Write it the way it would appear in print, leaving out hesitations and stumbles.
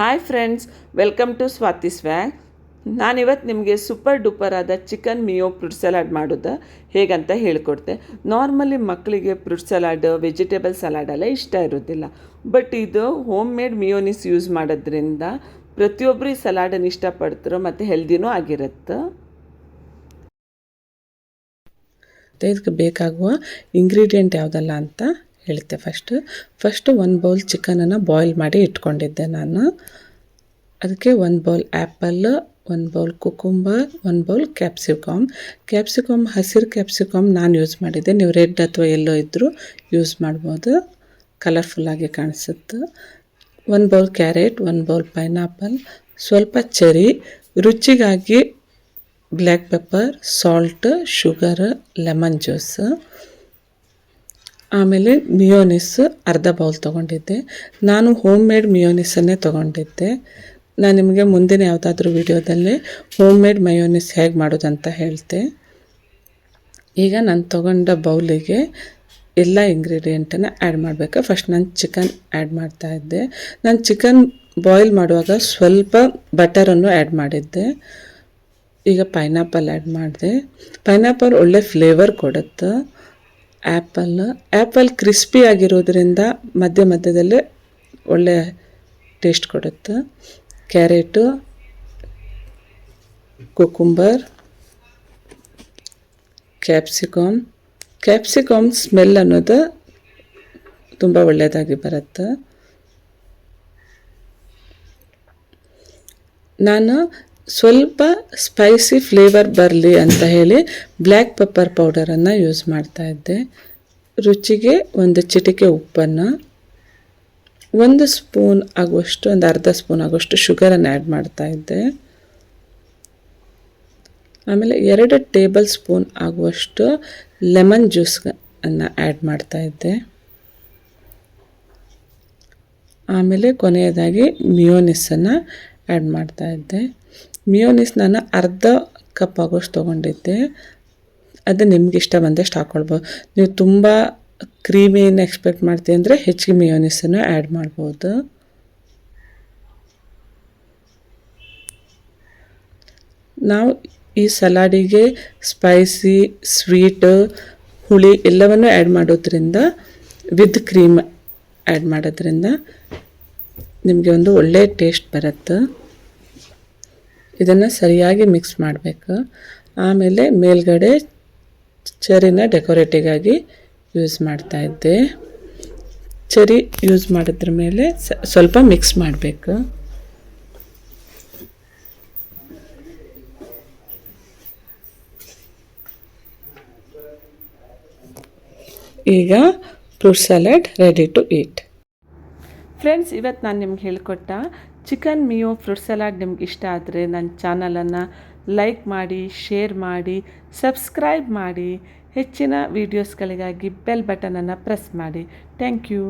Hi friends, welcome to Swathi swag. ನಾನಿವತ್ತು ನಿಮಗೆ super duper ಆದ ಚಿಕನ್ ಮಿಯೋ ಫ್ರೂಟ್ ಸಲಾಡ್ ಮಾಡೋದು ಹೇಗಂತ ಹೇಳಿಕೊಡ್ತೆ. ನಾರ್ಮಲಿ ಮಕ್ಕಳಿಗೆ ಫ್ರೂಟ್ ಸಲಾಡ್, ವೆಜಿಟೇಬಲ್ ಸಲಾಡ್ ಎಲ್ಲ ಇಷ್ಟ ಇರೋದಿಲ್ಲ. ಬಟ್ ಇದು ಹೋಮ್ ಮೇಡ್ ಮಿಯೋನಿಸ್ ಯೂಸ್ ಮಾಡೋದ್ರಿಂದ ಪ್ರತಿಯೊಬ್ಬರು ಈ ಸಲಾಡನ್ನು ಇಷ್ಟಪಡ್ತಾರೋ ಮತ್ತು ಹೆಲ್ದಿನೂ ಆಗಿರುತ್ತೆ. ಇದಕ್ಕೆ ಬೇಕಾಗುವ ಇಂಗ್ರೀಡಿಯೆಂಟ್ ಯಾವುದಲ್ಲ ಅಂತ ಹೇಳ್ತೆ. ಫಸ್ಟು 1 ಬೌಲ್ ಚಿಕನನ್ನು ಬಾಯ್ಲ್ ಮಾಡಿ ಇಟ್ಕೊಂಡಿದ್ದೆ ನಾನು. ಅದಕ್ಕೆ 1 bowl apple, 1 bowl cucumber, 1 bowl capsicum ಹಸಿರು ಕ್ಯಾಪ್ಸಿಕಮ್ ನಾನು ಯೂಸ್ ಮಾಡಿದ್ದೆ. ನೀವು ರೆಡ್ ಅಥವಾ ಎಲ್ಲೋ ಇದ್ದರೂ ಯೂಸ್ ಮಾಡ್ಬೋದು, ಕಲರ್ಫುಲ್ಲಾಗಿ ಕಾಣಿಸುತ್ತೆ. 1 ಬೌಲ್ ಕ್ಯಾರೆಟ್, 1 ಬೌಲ್ ಪೈನಾಪಲ್, ಸ್ವಲ್ಪ ಚೆರಿ, ರುಚಿಗಾಗಿ black pepper, salt, sugar, lemon juice. ಆಮೇಲೆ ಮಿಯೋನಿಸ್ ಅರ್ಧ ಬೌಲ್ ತೊಗೊಂಡಿದ್ದೆ. ನಾನು ಹೋಮ್ ಮೇಡ್ ಮಿಯೋನಿಸನ್ನೇ ತೊಗೊಂಡಿದ್ದೆ. ನಾನು ನಿಮಗೆ ಮುಂದಿನ ಯಾವುದಾದ್ರೂ ವಿಡಿಯೋದಲ್ಲಿ ಹೋಮ್ ಮೇಡ್ ಮಯೋನಿಸ್ ಹೇಗೆ ಮಾಡೋದಂತ ಹೇಳ್ತೆ. ಈಗ ನಾನು ತೊಗೊಂಡ ಬೌಲಿಗೆ ಎಲ್ಲ ಇಂಗ್ರೀಡಿಯೆಂಟನ್ನು ಆ್ಯಡ್ ಮಾಡಬೇಕು. ಫಸ್ಟ್ ನಾನು ಚಿಕನ್ ಆ್ಯಡ್ ಮಾಡ್ತಾಯಿದ್ದೆ. ನಾನು ಚಿಕನ್ ಬಾಯ್ಲ್ ಮಾಡುವಾಗ ಸ್ವಲ್ಪ ಬಟರನ್ನು ಆ್ಯಡ್ ಮಾಡಿದ್ದೆ. ಈಗ ಪೈನಾಪಲ್ ಆ್ಯಡ್ ಮಾಡಿದೆ. ಪೈನಾಪಲ್ ಒಳ್ಳೆ ಫ್ಲೇವರ್ ಕೊಡುತ್ತೆ. ಆ್ಯಪಲ್ ಕ್ರಿಸ್ಪಿ ಆಗಿರೋದ್ರಿಂದ ಮಧ್ಯದಲ್ಲಿ ಒಳ್ಳೆ ಟೇಸ್ಟ್ ಕೊಡುತ್ತೆ. ಕ್ಯಾರೆಟು, ಕುಕುಂಬರ್, ಕ್ಯಾಪ್ಸಿಕಮ್ ಸ್ಮೆಲ್ ಅನ್ನೋದು ತುಂಬ ಒಳ್ಳೆಯದಾಗಿ ಬರುತ್ತೆ. ನಾನು ಸ್ವಲ್ಪ ಸ್ಪೈಸಿ ಫ್ಲೇವರ್ ಬರಲಿ ಅಂತ ಹೇಳಿ ಬ್ಲ್ಯಾಕ್ ಪೆಪ್ಪರ್ ಪೌಡರನ್ನು ಯೂಸ್ ಮಾಡ್ತಾಯಿದ್ದೆ. ರುಚಿಗೆ 1 ಚಿಟಿಕೆ ಉಪ್ಪನ್ನು, 1 ಸ್ಪೂನ್ ಆಗುವಷ್ಟು, ಒಂದು ಅರ್ಧ ಸ್ಪೂನ್ ಆಗುವಷ್ಟು ಶುಗರನ್ನು ಆ್ಯಡ್ ಮಾಡ್ತಾಯಿದ್ದೆ. ಆಮೇಲೆ 2 ಟೇಬಲ್ ಸ್ಪೂನ್ ಆಗುವಷ್ಟು ಲೆಮನ್ ಜ್ಯೂಸನ್ನು ಆ್ಯಡ್ ಮಾಡ್ತಾಯಿದ್ದೆ. ಆಮೇಲೆ ಕೊನೆಯದಾಗಿ ಮಿಯೋನಿಸನ್ನು ಆ್ಯಡ್ ಮಾಡ್ತಾಯಿದ್ದೆ. ಮಿಯೋನಿಸ್ ನಾನು ಅರ್ಧ ಕಪ್ ಆಗೋಷ್ಟು ತೊಗೊಂಡಿದ್ದೆ. ಅದು ನಿಮ್ಗೆ ಇಷ್ಟ ಬಂದಷ್ಟು ಹಾಕ್ಕೊಳ್ಬೋದು. ನೀವು ತುಂಬ ಕ್ರೀಮಿಯನ್ನು ಎಕ್ಸ್ಪೆಕ್ಟ್ ಮಾಡ್ತೀವಿ ಅಂದರೆ ಹೆಚ್ಚಿಗೆ ಮಿಯೋನಿಸನ್ನು ಆ್ಯಡ್ ಮಾಡ್ಬೋದು. ನಾವು ಈ ಸಲಾಡಿಗೆ ಸ್ಪೈಸಿ, ಸ್ವೀಟ್, ಹುಳಿ ಎಲ್ಲವನ್ನು ಆ್ಯಡ್ ಮಾಡೋದ್ರಿಂದ, ವಿತ್ ಕ್ರೀಮ್ ಆ್ಯಡ್ ಮಾಡೋದ್ರಿಂದ ನಿಮಗೆ ಒಂದು ಒಳ್ಳೆಯ ಟೇಸ್ಟ್ ಬರುತ್ತೆ. ಇದನ್ನು ಸರಿಯಾಗಿ ಮಿಕ್ಸ್ ಮಾಡಬೇಕು. ಆಮೇಲೆ ಮೇಲ್ಗಡೆ ಚೆರಿನ ಡೆಕೋರೇಟಿಗಾಗಿ ಯೂಸ್ ಮಾಡ್ತಾಯಿದ್ದೆ. ಚೆರಿ ಯೂಸ್ ಮಾಡಿದ್ರ ಮೇಲೆ ಸ್ವಲ್ಪ ಮಿಕ್ಸ್ ಮಾಡಬೇಕು. ಈಗ fruit salad ready to eat. Friends, ಇವತ್ತು ನಾನು ನಿಮ್ಗೆ ಹೇಳಿಕೊಟ್ಟ ಚಿಕನ್ ಮಿಯೋ ಫ್ರೂಟ್ ಸಲಾಡ್ ನಿಮ್ಗೆ ಇಷ್ಟ ಆದರೆ ನನ್ನ ಚಾನಲನ್ನು ಲೈಕ್ ಮಾಡಿ, ಶೇರ್ ಮಾಡಿ, ಸಬ್ಸ್ಕ್ರೈಬ್ ಮಾಡಿ. ಹೆಚ್ಚಿನ ವೀಡಿಯೋಸ್ಗಳಿಗಾಗಿ ಬೆಲ್ ಬಟನನ್ನು ಪ್ರೆಸ್ ಮಾಡಿ. Thank you.